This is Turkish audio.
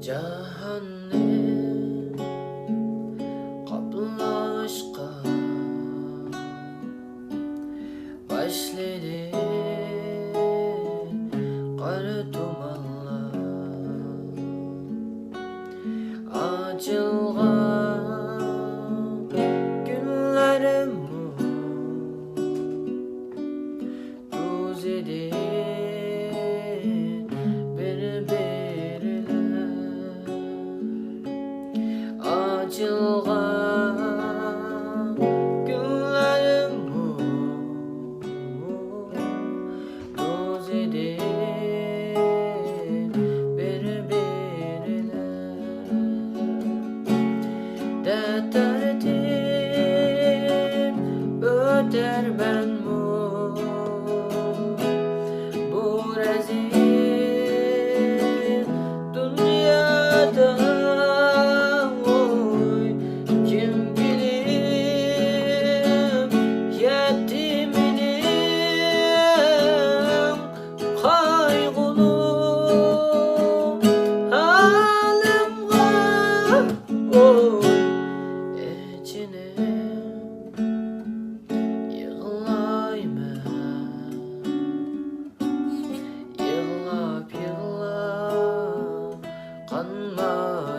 Jahanni Kaplaxka başlidi Kara Tumanlar Açılgan Gullarigmu Tozidi Bir Birlap Açılgan Gullarigmu Tozidi Bir Birlap Tartip Otarmanmu Bu Razil Dunyada oy kim bilir Yatti Menig Kayguluk Halimga oy içine Yiglayman Yiglap Yiglap Kanmayman